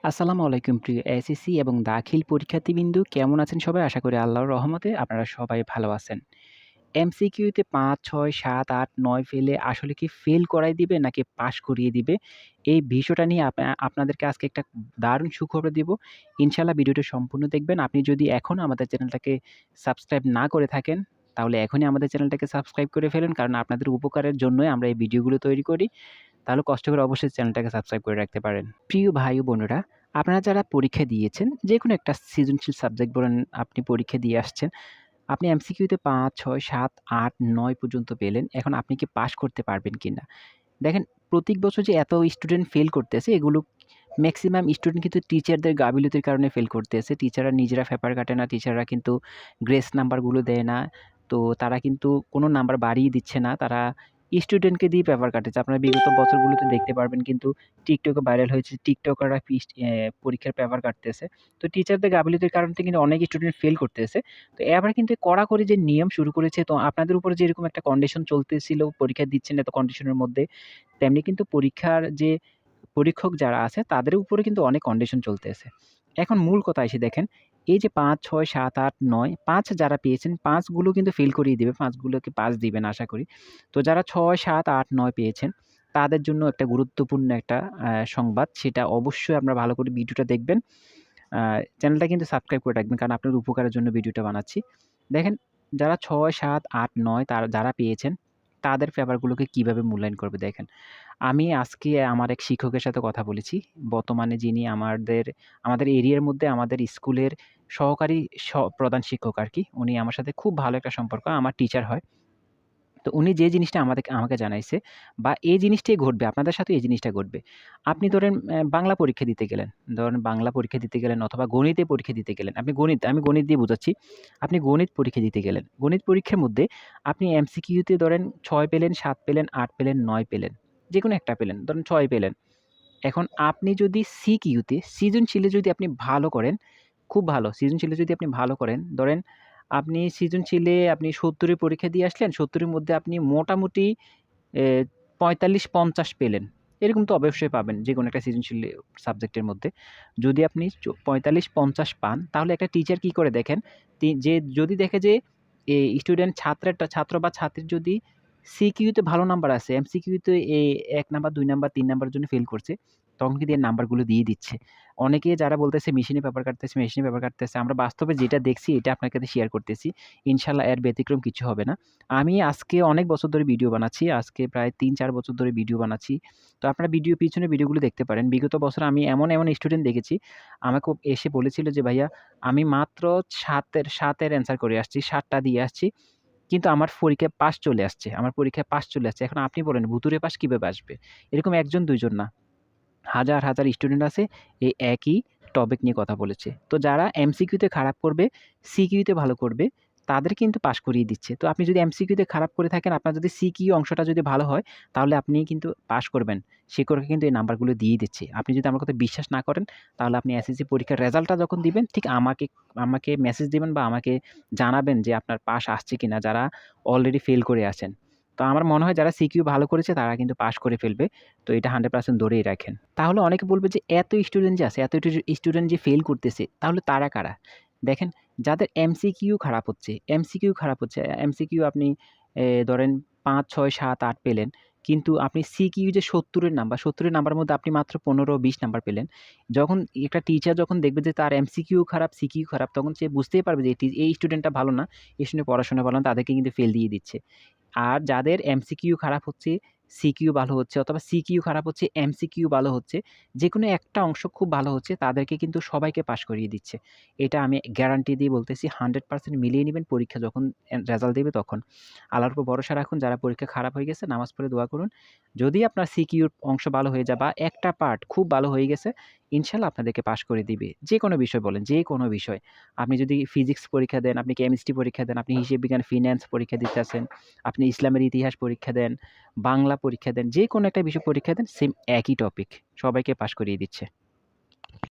আসসালামু আলাইকুম প্রিয় এসএসসি এবং দাখিল পরীক্ষার্থীবৃন্দু কেমন আছেন সবাই? আশা করি আল্লাহর রহমতে আপনারা সবাই ভালো আছেন। এমসিকিউতে ৫, ৬, ৭, ৮, ৯ ফেলে আসলে কি ফেল করায় দিবে নাকি পাস করিয়ে দিবে? এই বিষয়টা নিয়ে আপনাদেরকে আজকে একটা দারুণ সুখবর দিব। ইনশাআল্লাহ ভিডিওটি সম্পূর্ণ দেখবেন। আপনি যদি এখনও আমাদের চ্যানেলটাকে সাবস্ক্রাইব না করে থাকেন, তাহলে এখনই আমাদের চ্যানেলটাকে সাবস্ক্রাইব করে ফেলুন। কারণ আপনাদের উপকারের জন্যই আমরা এই ভিডিওগুলো তৈরি করি। তাহলে কষ্ট করে অবশ্যই চ্যানেলটাকে সাবস্ক্রাইব করে রাখতে পারেন। প্রিয় ভাই ও বোনেরা, আপনারা যারা পরীক্ষা দিয়েছেন, যেকোনো একটা সৃজনশীল সাবজেক্ট বলেন আপনি পরীক্ষা দিয়ে আসছেন। আপনি এমসিকিউতে ৫, ৬, ৭, ৮, ৯ পর্যন্ত পেলেন। এখন আপনি কি পাস করতে পারবেন কিনা? দেখেন প্রত্যেক বছর যে এত স্টুডেন্ট ফেল করতেছে এগুলো মেক্সিমাম স্টুডেন্ট কিন্তু টিচারদের গাফিলতির কারণে ফেল করতেছে। টিচাররা নিজেরা পেপার কাটে না, টিচাররা কিন্তু গ্রেস নাম্বারগুলো দেয় না। তো তারা কিন্তু কোনো নাম্বার বাড়িয়ে দিচ্ছে না। তারা স্টুডেন্টকে দিয়ে পেপার কাটাচ্ছে। আপনারা বিগত বছরগুলোতে দেখতে পারবেন কিন্তু টিকটকে ভাইরাল হয়েছে। টিকটকাররা পরীক্ষার পেপার কাটতেছে। তো টিচারদের গাফিলতির কারণে কিন্তু অনেক স্টুডেন্ট ফেল করতেছে। তো এবার কিন্তু কড়াকড়ি যে নিয়ম শুরু করেছে তো আপনাদের উপরে যেরকম একটা কন্ডিশন চলতেছিল পরীক্ষা দিচ্ছেন এত কন্ডিশনের মধ্যে, তেমনি কিন্তু পরীক্ষার যে পরীক্ষক যারা আছে তাদের উপরে কিন্তু অনেক কন্ডিশন চলতেছে। এখন মূল কথা এসে দেখেন, এই যে ৫, ৬, ৭, ৮, ৯, ৫ যারা পেয়েছেন ৫ গুলো কিন্তু ফেল করিয়ে দিবে। ৫ গুলোকে পাস দিবেন আশা করি। তো যারা ৬, ৭, ৮, ৯ পেয়েছেন তাদের জন্য একটা গুরুত্বপূর্ণ একটা সংবাদ। সেটা অবশ্যই আপনারা ভালো করে ভিডিওটা দেখবেন। আ চ্যানেলটা কিন্তু সাবস্ক্রাইব করে রাখবেন। কারণ আপনার উপকারের জন্য ভিডিওটা বানাচ্ছি। দেখেন যারা ৬, ৭, ৮, ৯ যারা পেয়েছেন তাদের পেপারগুলোকে কিভাবে মূল্যায়ন করবে দেখেন। আমি আজকে আমার এক শিক্ষকের সাথে কথা বলেছি। বর্তমানে যিনি আমাদের এরিয়ার মধ্যে আমাদের স্কুলের সহকারী প্রধান শিক্ষক আরকি। উনি আমার সাথে খুব ভালো একটা সম্পর্ক। আমার টিচার হয়। তো উনি যে জিনিসটা আমাকে জানাইছে বা এই জিনিসটাই ঘটবে, আপনাদের সাথেও এই জিনিসটা ঘটবে। আপনি ধরেন বাংলা পরীক্ষা দিতে গেলেন। ধরেন বাংলা পরীক্ষা দিতে গেলেন অথবা গণিতে পরীক্ষা দিতে গেলেন। আমি গণিত দিয়ে বুঝাচ্ছি। আপনি গণিত পরীক্ষা দিতে গেলেন। গণিত পরীক্ষার মধ্যে আপনি এমসিকিউতে ধরেন ৬ পেলেন, ৭ পেলেন, ৮ পেলেন, ৯ পেলেন। যেকোনো একটা পেলেন। ধরেন ৬ পেলেন। এখন আপনি যদি সিকিউতে সৃজনশীলে যদি আপনি ভালো করেন, খুব ভালো। সৃজনশীলে যদি আপনি ভালো করেন, ধরেন আপনি সৃজনশীলে আপনি ৭০ এর পরীক্ষা দিয়ে আসলেন, ৭০ এর মধ্যে আপনি মোটামুটি এ ৪৫-৫০ পেলেন। এরকম তো অবশ্যই পাবেন যেকোনো একটা সৃজনশীল সাবজেক্টের মধ্যে। যদি আপনি ৪৫-৫০ পান তাহলে একটা টিচার কি করে দেখেন, যে যদি দেখে যে স্টুডেন্ট ছাত্র বা ছাত্রীর যদি সিকিউতে ভালো নাম্বার আছে, এমসিকিউতে ১ নাম্বার, ২ নাম্বার, ৩ নাম্বারের জন্য ফেল করছে, তখন কিন্তু এর নাম্বারগুলো দিয়ে দিচ্ছে। অনেকে যারা বলতেছে মেশিনে পেপার কাটতেছে, আমরা বাস্তবে যেটা দেখছি এটা আপনার সাথে শেয়ার করতেছি। ইনশাআল্লাহ এর ব্যতিক্রম কিছু হবে না। আমি আজকে অনেক বছর ধরে ভিডিও বানাচ্ছি। আজকে প্রায় ৩-৪ বছর ধরে ভিডিও বানাচ্ছি। তো আপনারা পিছনে ভিডিওগুলো দেখতে পারেন। বিগত বছরে আমি এমন স্টুডেন্ট দেখেছি, আমাকে এসে বলেছিল যে, "ভাইয়া আমি মাত্র ৭ এর অ্যান্সার করে আসছি। ৭ টা দিয়ে আসছি। কিন্তু আমার পরীক্ষায় পাস চলে আসছে। আমার পরীক্ষায় পাস চলে আসছে। এখন আপনি বলেন ভুতুড়ে পাস কিভাবে আসবে?" এরকম ১ জন ২ জন না। হাজার স্টুডেন্ট আছে এই একই টপিক নিয়ে কথা বলেছে। তো যারা এমসিকিউতে খারাপ করবে, সিকিউতে ভালো করবে, তাদের কিন্তু পাস করিয়ে দিচ্ছে। তো আপনি যদি এমসিকিউতে খারাপ করে থাকেন, আপনার যদি সিকিউ অংশটা যদি ভালো হয়, তাহলে আপনি কিন্তু পাস করবেন। শিক্ষকরা কিন্তু এই নাম্বারগুলো দিয়েই দিচ্ছে। আপনি যদি আমার কথা বিশ্বাস না করেন, তাহলে আপনি এসএসসি পরীক্ষার রেজাল্টটা যখন দিবেন, ঠিক আমাকে মেসেজ দিবেন বা আমাকে জানাবেন যে আপনার পাস আসছে কিনা, যারা অলরেডি ফেল করে আছেন। তো আমার মনে হয় যারা সিকিউ ভালো করেছে, তারা কিন্তু পাস করে ফেলবে। তো এটা 100% ধরেই রাখেন। তাহলে অনেকে বলবে যে এত স্টুডেন্ট যে আছে, এত স্টুডেন্ট যে ফেল করতেছে তাহলে তারা কারা? দেখেন যাদের এমসিকিউ খারাপ হচ্ছে, এমসিকিউ আপনি ধরেন ৫, ৬, ৭, ৮ পেলেন। কিন্তু আপনি সিকিউ যে ৭০ এর নাম্বার, ৭০ এর নাম্বারের মধ্যে আপনি মাত্র ১৫-২০ নাম্বার পেলেন। যখন একটা টিচার যখন দেখবে যে তার এমসিকিউ খারাপ, সিকিউ খারাপ তখন সে বুঝতেই পারবে যে এই স্টুডেন্টটা ভালো না, এই স্টুডেন্ট পড়াশোনায় ভালো না তাদেরকে কিন্তু ফেল দিয়ে দিচ্ছে। আর যাদের এমসিকিউ খারাপ হচ্ছে, সিকিউ ভালো হচ্ছে অথবা সিকিউ খারাপ হচ্ছে, এমসিকিউ ভালো হচ্ছে, যেকোনো একটা অংশ খুব ভালো হচ্ছে তাদেরকে কিন্তু সবাইকে পাস করিয়ে দিচ্ছে। এটা আমি গ্যারান্টি দিয়ে বলতেছি 100% মিলিয়ে নিবেন পরীক্ষা যখন রেজাল্ট দিবে তখন। আল্লাহর উপর ভরসা রাখুন, যারা পরীক্ষা খারাপ হয়ে গেছে নামাজ পড়ে দোয়া করুন। যদি আপনার সিকিউর অংশ ভালো হয়ে যায় বা একটা পার্ট খুব ভালো হয়ে গেছে, ইনশাআল্লাহ আপনাদেরকে পাস করে দিবে। যেকোনো বিষয় বলেন, যেকোনো বিষয়। আপনি যদি ফিজিক্স পরীক্ষা দেন, আপনি কেমিস্ট্রি পরীক্ষা দেন, আপনি হিসেব বিজ্ঞান, ফিন্যান্স পরীক্ষা দিতে আছেন, আপনি ইসলামের ইতিহাস পরীক্ষা দেন, বাংলা পরীক্ষা দেন, যেকোনো একটা বিষয় পরীক্ষা দেন, সেম একই টপিক। সবাইকে পাস করিয়ে দিচ্ছে।